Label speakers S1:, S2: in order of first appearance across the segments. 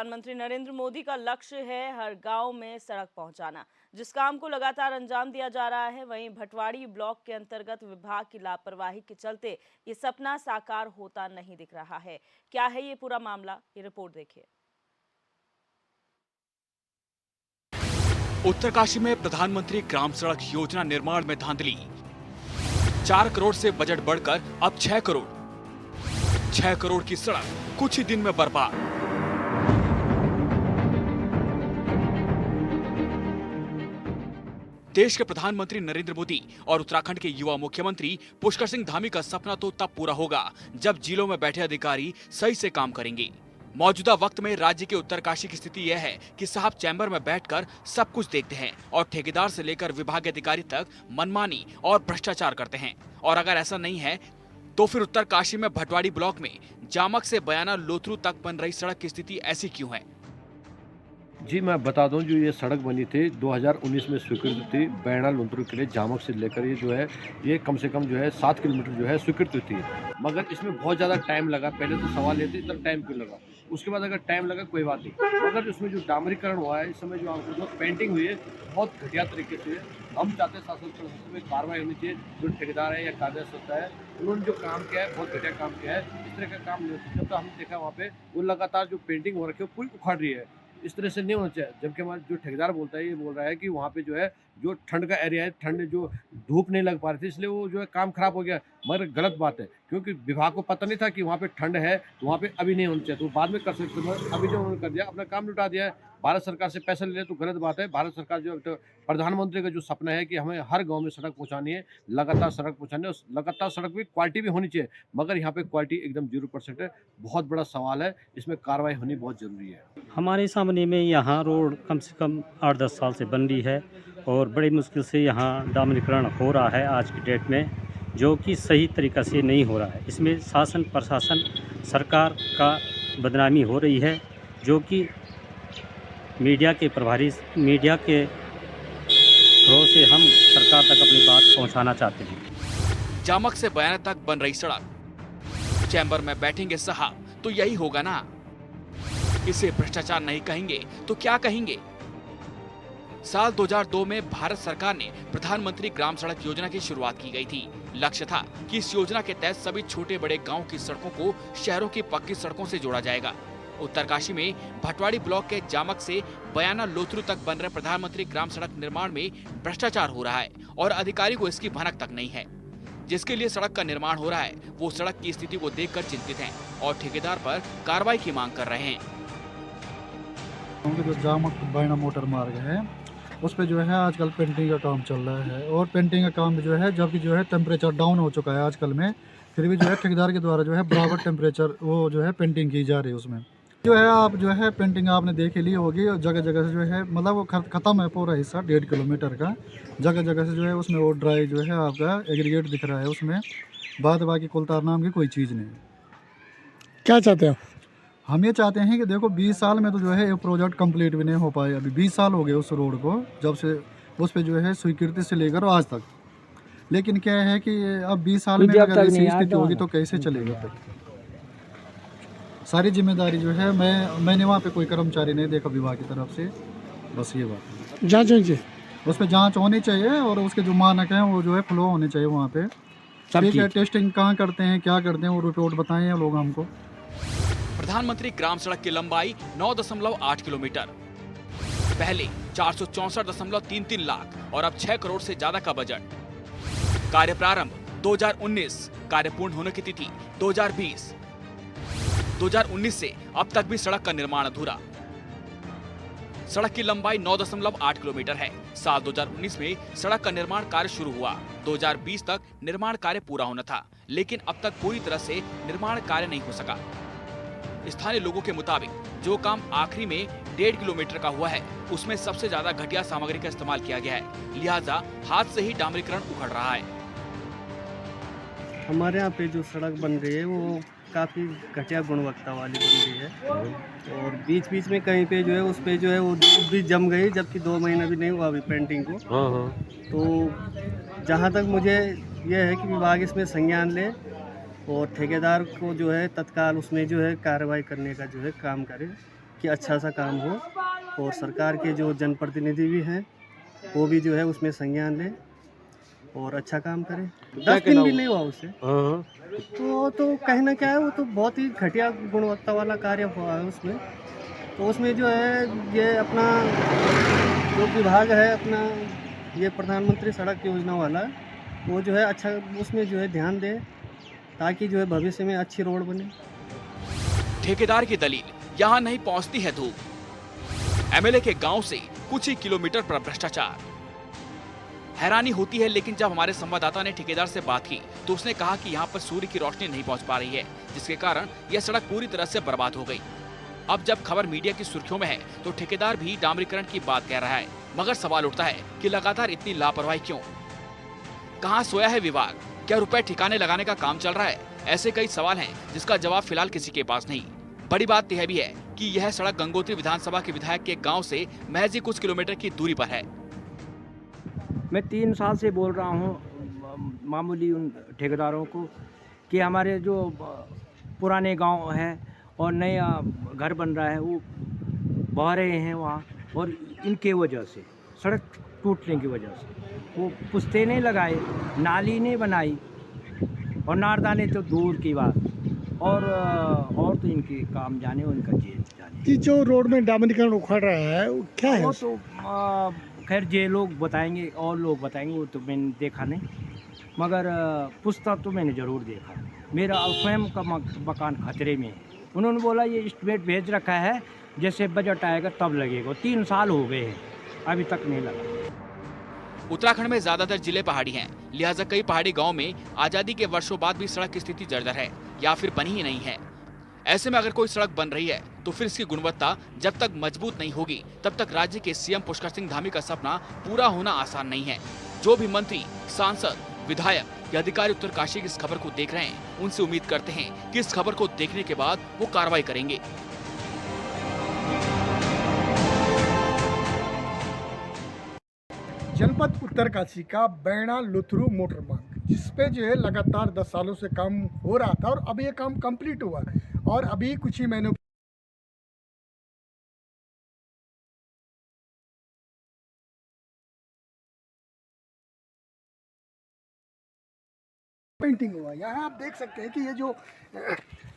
S1: प्रधानमंत्री नरेंद्र मोदी का लक्ष्य है हर गांव में सड़क पहुंचाना, जिस काम को लगातार अंजाम दिया जा रहा है। वहीं भटवाड़ी ब्लॉक के अंतर्गत विभाग की लापरवाही के चलते ये सपना साकार होता नहीं दिख रहा है। क्या है ये पूरा मामला, ये रिपोर्ट देखिए।
S2: उत्तरकाशी में प्रधानमंत्री ग्राम सड़क योजना निर्माण में धांधली। 4 करोड़ से बजट बढ़कर अब 6 करोड़। 6 करोड़ की सड़क कुछ ही दिन में बर्बाद। देश के प्रधानमंत्री नरेंद्र मोदी और उत्तराखंड के युवा मुख्यमंत्री पुष्कर सिंह धामी का सपना तो तब पूरा होगा जब जिलों में बैठे अधिकारी सही से काम करेंगे। मौजूदा वक्त में राज्य के उत्तरकाशी की स्थिति यह है कि साहब चैम्बर में बैठकर सब कुछ देखते हैं और ठेकेदार से लेकर विभागीय अधिकारी तक मनमानी और भ्रष्टाचार करते हैं। और अगर ऐसा नहीं है तो फिर उत्तरकाशी में भटवाड़ी ब्लॉक में जामक से बयाना लोथरू तक बन रही सड़क की स्थिति ऐसी क्यों है?
S3: जी मैं बता दूं, जो ये सड़क बनी थी 2019 में स्वीकृत थी बैना लोथरू के लिए। जामक से लेकर ये जो है ये कम से कम जो है 7 किलोमीटर जो है स्वीकृत थी, मगर इसमें बहुत ज़्यादा टाइम लगा। पहले तो सवाल ये थे इतना टाइम क्यों लगा, उसके बाद अगर टाइम लगा कोई बात नहीं, मगर इसमें जो डामरीकरण हुआ है इस समय जो पेंटिंग हुई है बहुत घटिया तरीके से। हम चाहते हैं शासन प्रशासन में कार्रवाई होनी चाहिए। जो ठेकेदार है या कार्य संस्था है उन्होंने जो काम किया है बहुत घटिया काम किया है। इस तरह का काम नहीं होता। जब तो हमने देखा वहाँ पे वो लगातार जो पेंटिंग हो रखी है पूरी उखाड़ रही है। इस तरह से नहीं होना चाहिए। जबकि हमारा जो ठेकेदार बोलता है ये बोल रहा है कि वहाँ पे जो है जो ठंड का एरिया है, ठंड जो धूप नहीं लग पा रही थी इसलिए वो जो है काम खराब हो गया, मगर गलत बात है क्योंकि विभाग को पता नहीं था कि वहाँ पे ठंड है तो वहाँ पे अभी नहीं होना चाहिए, तो बाद में कर सकते थे। अभी जो उन्होंने कर दिया अपना काम लुटा दिया है। भारत सरकार से पैसा ले तो गलत बात है। भारत सरकार जो प्रधानमंत्री का जो सपना है कि हमें हर गाँव में सड़क पहुँचानी है, लगातार सड़क पहुँचानी है, लगातार सड़क भी क्वालिटी भी होनी चाहिए, मगर यहाँ पे क्वालिटी एकदम 0% है। बहुत बड़ा सवाल है, इसमें कार्रवाई होनी बहुत जरूरी है।
S4: हमारे सामने में यहाँ रोड कम से कम 8-10 साल से बन रही है और बड़ी मुश्किल से यहाँ डामरीकरण हो रहा है आज की डेट में, जो कि सही तरीक़ा से नहीं हो रहा है। इसमें शासन प्रशासन सरकार का बदनामी हो रही है, जो कि मीडिया के थ्रू से हम सरकार तक अपनी बात पहुँचाना चाहते हैं।
S2: जामक से बयाना तक बन रही सड़क, चैम्बर में बैठेंगे साहब तो यही होगा ना। इसे भ्रष्टाचार नहीं कहेंगे तो क्या कहेंगे? साल 2002 में भारत सरकार ने प्रधानमंत्री ग्राम सड़क योजना की शुरुआत की गई थी। लक्ष्य था कि इस योजना के तहत सभी छोटे बड़े गांव की सड़कों को शहरों की पक्की सड़कों से जोड़ा जाएगा। उत्तरकाशी में भटवाड़ी ब्लॉक के जामक से बयाना लोथरू तक बन रहे प्रधानमंत्री ग्राम सड़क निर्माण में भ्रष्टाचार हो रहा है और अधिकारी को इसकी भनक तक नहीं है। जिसके लिए सड़क का निर्माण हो रहा है वो सड़क की स्थिति को देखकर चिंतित हैं और ठेकेदार पर कार्रवाई की मांग कर रहे हैं।
S5: जो जामक बैना मोटर मार्ग है उस पे जो है आजकल पेंटिंग का काम चल रहा है और पेंटिंग का काम जो है जबकि जो है टेम्परेचर डाउन हो चुका है आजकल में, फिर भी जो है ठेकेदार के द्वारा जो है बराबर टेम्परेचर वो जो है पेंटिंग की जा रही है। उसमें जो है आप जो है पेंटिंग आपने देख ली होगी, जगह जगह से जो है मतलब वो खत्म है पूरा हिस्सा 1.5 किलोमीटर का। जगह जगह से जो है उसमें वो ड्राई जो है आपका एग्रीगेट दिख रहा है उसमें, बाकी कुलतार नाम की कोई चीज़ नहीं।
S6: क्या चाहते हैं?
S5: हम ये चाहते हैं कि देखो 20 साल में तो जो है ये प्रोजेक्ट कंप्लीट भी नहीं हो पाया। अभी 20 साल हो गए उस रोड को, जब से उस पे जो है स्वीकृति से लेकर आज तक। लेकिन क्या है कि अब 20 साल में अगर ऐसी स्थिति होगी तो कैसे चलेगा? फिर सारी जिम्मेदारी जो है मैंने वहाँ पे कोई कर्मचारी नहीं देखा विभाग की तरफ से। बस ये बात
S6: जांच होनी,
S5: उस पर जाँच होनी चाहिए और उसके जो मानक हैं वो जो है फ्लो होने चाहिए वहाँ पे। ठीक है, टेस्टिंग कहाँ करते हैं क्या करते हैं वो रिपोर्ट बताएं लोग हमको।
S2: प्रधानमंत्री ग्राम सड़क की लंबाई 9.8 किलोमीटर, पहले 464.33 लाख और अब 6 करोड़ से ज्यादा का बजट। कार्य प्रारंभ 2019, कार्य पूर्ण होने की तिथि 2020। 2019 से अब तक भी सड़क का निर्माण अधूरा। सड़क की लंबाई 9.8 किलोमीटर है। साल 2019 में सड़क का निर्माण कार्य शुरू हुआ। 2020 तक निर्माण कार्य पूरा होना था, लेकिन अब तक पूरी तरह से निर्माण कार्य नहीं हो सका। स्थानीय लोगों के मुताबिक जो काम आखिरी में 1.5 किलोमीटर का हुआ है उसमें सबसे ज्यादा घटिया सामग्री का इस्तेमाल किया गया है, लिहाजा हाथ से ही डामरीकरण उखड़ रहा है।
S7: हमारे यहाँ पे जो सड़क बन रही है वो काफ़ी घटिया गुणवत्ता वाली बन रही है और बीच बीच में कहीं पे जो है उस पे जो है वो धूप भी जम गई, जबकि 2 महीना भी नहीं हुआ अभी पेंटिंग को। तो जहाँ तक मुझे यह है कि विभाग इसमें संज्ञान ले और ठेकेदार को जो है तत्काल उसमें जो है कार्रवाई करने का जो है काम करे कि अच्छा सा काम हो, और सरकार के जो जनप्रतिनिधि भी हैं वो भी जो है उसमें संज्ञान लें और अच्छा काम करें। 10 दिन भी नहीं हुआ उसे, तो कहना क्या है, वो तो बहुत ही घटिया गुणवत्ता वाला कार्य हुआ है उसमें। तो उसमें जो है ये अपना जो विभाग है अपना, ये प्रधानमंत्री सड़क योजना वाला, वो जो है अच्छा उसमें जो है ध्यान दे, ताकि जो है भविष्य में अच्छी रोड बने।
S2: ठेकेदार की दलील, यहाँ नहीं पहुँचती है धूप। एमएलए के गांव से कुछ ही किलोमीटर पर भ्रष्टाचार। हैरानी होती है, लेकिन जब हमारे संवाददाता ने ठेकेदार से बात की तो उसने कहा कि यहाँ पर सूर्य की रोशनी नहीं पहुँच पा रही है, जिसके कारण यह सड़क पूरी तरह से बर्बाद हो गई। अब जब खबर मीडिया की सुर्खियों में है तो ठेकेदार भी डामरीकरण की बात कह रहा है, मगर सवाल उठता है कि लगातार इतनी लापरवाही क्यों? कहाँ सोया है विभाग? क्या रुपए ठिकाने लगाने का काम चल रहा है? ऐसे कई सवाल हैं जिसका जवाब फिलहाल किसी के पास नहीं। बड़ी बात यह भी है कि यह सड़क गंगोत्री विधानसभा के विधायक के गांव से महज ही कुछ किलोमीटर की दूरी पर है।
S8: मैं 3 साल से बोल रहा हूँ मामूली उन ठेकेदारों को कि हमारे जो पुराने गांव है और नया घर बन रहा है वो बह रहे हैं वहाँ, और इनके वजह से सड़क टूटने की वजह से वो पुश्ते नहीं लगाए, नाली नहीं बनाई, और नारदाने तो दूर की बात, और तो इनके काम जाने, उनका जेल जाने।
S6: कि जो रोड में डामरीकरण उखड़ रहा है वो क्या है?
S8: वो तो खैर जे लोग बताएंगे और लोग बताएंगे, वो तो मैंने देखा नहीं, मगर पुश्ता तो मैंने ज़रूर देखा। मेरा स्वयं का मकान खतरे में है। उन्होंने बोला ये एस्टीमेट भेज रखा है, जैसे बजट आएगा तब लगेगा। 3 साल हो गए हैं, अभी तक नहीं लगा।
S2: उत्तराखंड में ज्यादातर जिले पहाड़ी हैं, लिहाजा कई पहाड़ी गांव में आजादी के वर्षों बाद भी सड़क की स्थिति जर्जर है या फिर बनी ही नहीं है। ऐसे में अगर कोई सड़क बन रही है तो फिर इसकी गुणवत्ता जब तक मजबूत नहीं होगी तब तक राज्य के सीएम पुष्कर सिंह धामी का सपना पूरा होना आसान नहीं है। जो भी मंत्री, सांसद, विधायक या अधिकारी उत्तरकाशी की इस खबर को देख रहे हैं, उनसे उम्मीद करते हैं कि इस खबर को देखने के बाद वो कार्रवाई करेंगे।
S6: जनपद उत्तरकाशी का बैणा लुथरू मोटर मार्ग, जिसपे जो है लगातार 10 सालों से काम हो रहा था, और अब ये काम कंप्लीट हुआ और अभी कुछ ही महीनों पेंटिंग हुआ। यहाँ आप देख सकते हैं कि ये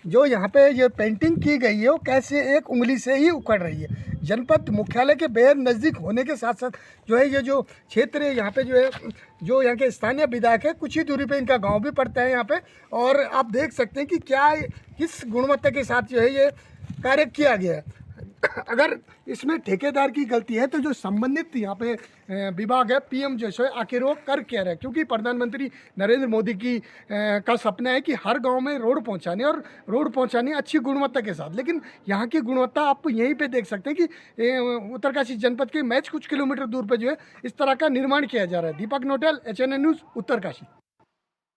S6: जो यहाँ पे ये पेंटिंग की गई है वो कैसे एक उंगली से ही उखड़ रही है। जनपद मुख्यालय के बेहद नज़दीक होने के साथ साथ जो है ये जो क्षेत्र है यहाँ पे जो है, जो यहाँ के स्थानीय विधायक है, कुछ ही दूरी पे इनका गांव भी पड़ता है यहाँ पे, और आप देख सकते हैं कि क्या किस गुणवत्ता के साथ जो है ये कार्य किया गया है। अगर इसमें ठेकेदार की गलती है तो जो संबंधित यहाँ पे विभाग है, पीएम जो है आखिर वो कर क्या रहा है, क्योंकि प्रधानमंत्री नरेंद्र मोदी की का सपना है कि हर गांव में रोड पहुंचाने, और रोड पहुंचाने अच्छी गुणवत्ता के साथ। लेकिन यहाँ की गुणवत्ता आप यहीं पे देख सकते हैं कि उत्तरकाशी जनपद के मैच कुछ किलोमीटर दूर पे जो है इस तरह का निर्माण किया जा रहा है। दीपक नोटेल, HNN न्यूज़, उत्तरकाशी।